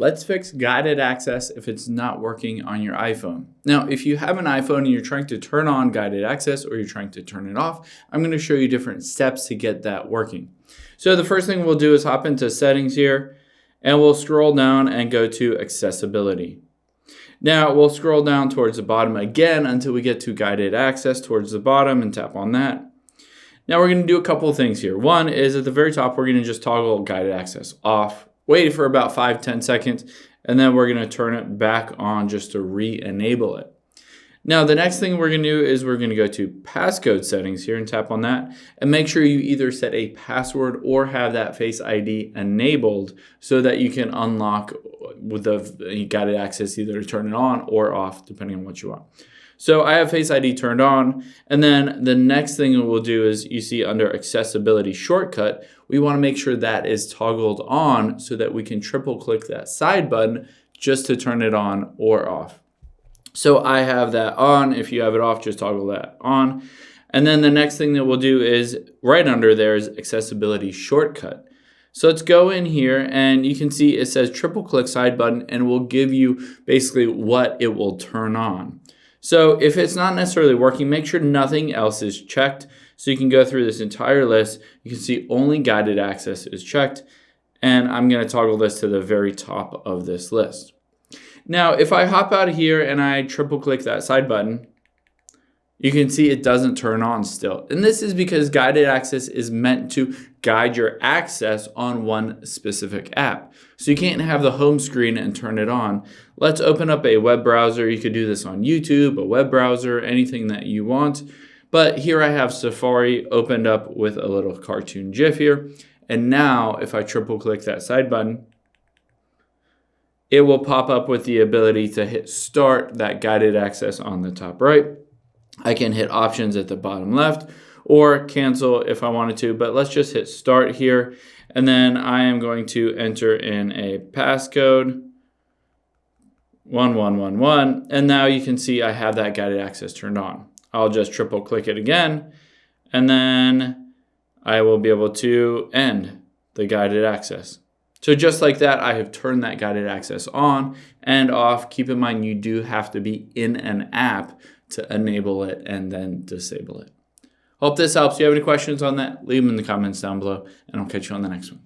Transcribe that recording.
Let's fix guided access if it's not working on your iPhone. Now, if you have an iPhone and you're trying to turn on guided access or you're trying to turn it off, I'm going to show you different steps to get that working. So the first thing we'll do is hop into settings here and we'll scroll down and go to accessibility. Now we'll scroll down towards the bottom again until we get to guided access towards the bottom and tap on that. Now we're going to do a couple of things here. One is at the very top, we're going to just toggle guided access off. Wait for about 5-10 seconds, and then we're going to turn it back on just to re-enable it. Now, the next thing we're going to do is we're going to go to passcode settings here and tap on that, and make sure you either set a password or have that Face ID enabled so that you can unlock with the guided access, either to turn it on or off, depending on what you want. So I have Face ID turned on, and then the next thing we'll do is you see under accessibility shortcut, we want to make sure that is toggled on so that we can triple click that side button just to turn it on or off. So I have that on. If you have it off, just toggle that on. And then the next thing that we'll do is right under there is accessibility shortcut. So let's go in here and you can see it says triple click side button and we'll give you basically what it will turn on. So if it's not necessarily working, make sure nothing else is checked. So you can go through this entire list. You can see only guided access is checked. And I'm going to toggle this to the very top of this list. Now, if I hop out of here and I triple click that side button, you can see it doesn't turn on still. And this is because guided access is meant to guide your access on one specific app. So you can't have the home screen and turn it on. Let's open up a web browser. You could do this on YouTube, a web browser, anything that you want. But here I have Safari opened up with a little cartoon GIF here. And now if I triple click that side button, it will pop up with the ability to hit start that guided access on the top right. I can hit options at the bottom left or cancel if I wanted to, but let's just hit start here. And then I am going to enter in a passcode 1111. And now you can see I have that guided access turned on. I'll just triple click it again. And then I will be able to end the guided access. So just like that, I have turned that guided access on and off. Keep in mind, you do have to be in an app to enable it and then disable it. Hope this helps. If you have any questions on that, leave them in the comments down below, and I'll catch you on the next one.